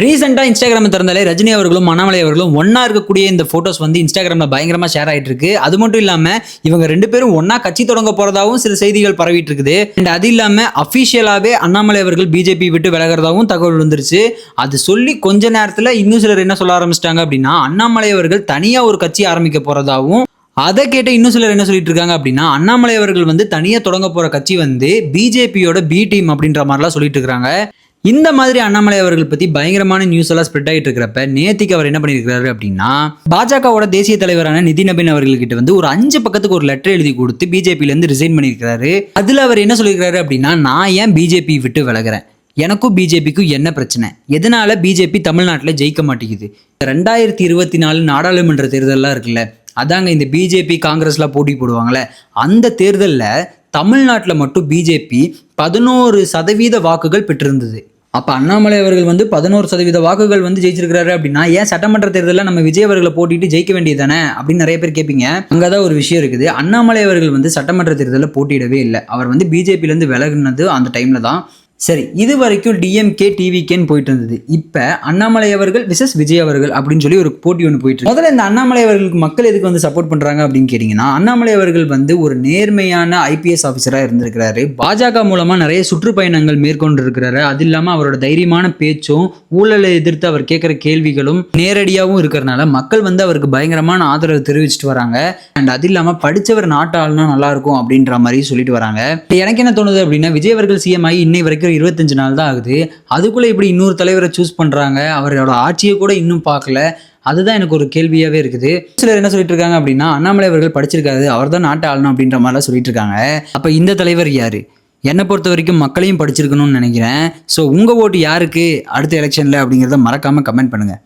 ரீசெண்டா இன்ஸ்டாகிராம் திறந்தாலே ரஜினி அவர்களும் அண்ணாமலை அவர்களும் ஒன்னா இருக்கக்கூடிய இந்த போட்டோஸ் வந்து இன்ஸ்டாகிராம்ல பயங்கரமா ஷேர் ஆயிட்டு இருக்கு. அது மட்டும் இல்லாம இவங்க ரெண்டு பேரும் ஒன்னா கட்சி தொடங்க போறதாவும் சில செய்திகள் பரவிட்டு இருக்குது. அண்ட் அது இல்லாம அபிஷியலாவே அண்ணாமலை அவர்கள் பிஜேபி விட்டு விலகிறதாவும் தகவல் வந்துருச்சு. அது சொல்லி கொஞ்ச நேரத்துல இன்னும் சிலர் என்ன சொல்ல ஆரம்பிச்சிட்டாங்க அப்படின்னா, அண்ணாமலை அவர்கள் தனியா ஒரு கட்சி ஆரம்பிக்க போறதாவும், அதை கேட்ட இன்னும் சிலர் என்ன சொல்லிட்டு இருக்காங்க அப்படின்னா, அண்ணாமலை அவர்கள் வந்து தனியா தொடங்க போற கட்சி வந்து பிஜேபியோட பி டீம் அப்படின்ற மாதிரிலாம் சொல்லிட்டு இருக்காங்க. இந்த மாதிரி அண்ணாமலை அவர்கள் பத்தி பயங்கரமான நியூஸ் எல்லாம் ஸ்ப்ரெட் ஆகிட்டு இருக்கிறப்ப நேத்திக்கு அவர் என்ன பண்ணிருக்காரு அப்படின்னா, பாஜகவோட தேசிய தலைவரான நிதின் நபீன் அவர்கள்கிட்ட வந்து ஒரு 5 பக்கத்துக்கு ஒரு லெட்டர் எழுதி கொடுத்து பிஜேபியில இருந்து ரிசைன் பண்ணிருக்காரு. அதுல அவர் என்ன சொல்லியிருக்காரு அப்படின்னா, நான் ஏன் பிஜேபி விட்டு விலகிறேன், எனக்கும் பிஜேபிக்கும் என்ன பிரச்சனை, எதனால பிஜேபி தமிழ்நாட்டில் ஜெயிக்க மாட்டேங்குது, 2024 நாடாளுமன்ற தேர்தல்லாம் இருக்குல்ல, அதாங்க இந்த பிஜேபி காங்கிரஸ்லாம் போட்டி போடுவாங்கல்ல, அந்த தேர்தலில் தமிழ்நாட்டில் மட்டும் பிஜேபி 11% வாக்குகள் பெற்றிருந்தது. அப்போ அண்ணாமலை அவர்கள் வந்து 11% வாக்குகள் வந்து ஜெயிச்சிருக்கிறாரு அப்படின்னா, ஏன் சட்டமன்ற தேர்தலில் நம்ம விஜய் அவர்களை போட்டிட்டு ஜெயிக்க வேண்டியது தானே அப்படின்னு நிறைய பேர் கேட்பீங்க. அங்கதான் ஒரு விஷயம் இருக்குது. அண்ணாமலை அவர்கள் வந்து சட்டமன்ற தேர்தலில் போட்டியிடவே இல்லை. அவர் வந்து பிஜேபியிலேருந்து விலகுனது அந்த டைம்ல தான். சரி, இது வரைக்கும் டிஎம்கே டிவிகேன்னு போயிட்டு இருந்தது. இப்போ அண்ணாமலை அவர்கள் விசஸ் விஜய் அவர்கள் அப்படின்னு சொல்லி ஒரு போட்டி ஒன்று போயிட்டு இருக்கு. முதல்ல இந்த அண்ணாமலை அவர்களுக்கு மக்கள் எதுக்கு வந்து சப்போர்ட் பண்றாங்க அப்படின்னு கேட்டீங்கன்னா, அண்ணாமலை அவர்கள் வந்து ஒரு நேர்மையான ஐபிஎஸ் ஆஃபீஸராக இருந்திருக்கிறாரு. பாஜக மூலமா நிறைய சுற்றுப்பயணங்கள் மேற்கொண்டு இருக்கிறாரு. அது இல்லாமல் அவரோட தைரியமான பேச்சும் ஊழலை எதிர்த்து அவர் கேட்குற கேள்விகளும் நேரடியாகவும் இருக்கிறனால மக்கள் வந்து அவருக்கு பயங்கரமான ஆதரவு தெரிவிச்சுட்டு வராங்க. அண்ட் அது இல்லாமல் படித்தவர் நாட்டு ஆளுனா நல்லா இருக்கும் அப்படின்ற மாதிரி சொல்லிட்டு வராங்க. எனக்கு என்ன தோணுது அப்படின்னா, விஜய் அவர்கள் சிஎம் ஆகி இன்னை வரைக்கும் 25 நாள் தான் ஆகுது. அதுக்குள்ள இப்படி இன்னொரு தலைவரை சூஸ் பண்றாங்க. அவரோட ஆட்சியை கூட இன்னும் பார்க்கல. அதுதான் எனக்கு ஒரு கேள்வியாவே இருக்குது. சிலர் என்ன சொல்லிட்டு இருக்காங்க அப்படின்னா, அண்ணாமலை அவர்கள் படிச்சிருக்காரு, அவர் தான் நாட்டை ஆளணும் அப்படின்ற மாதிரிலாம் சொல்லிட்டு இருக்காங்க. அப்ப இந்த தலைவர் யாரு? என்னை பொறுத்த வரைக்கும் மக்களையும் படிச்சிருக்கணும்னு நினைக்கிறேன். ஸோ உங்க ஓட்டு யாருக்கு அடுத்த எலெக்ஷன்ல அப்படிங்கிறத மறக்காம கமெண்ட் பண்ணுங்க.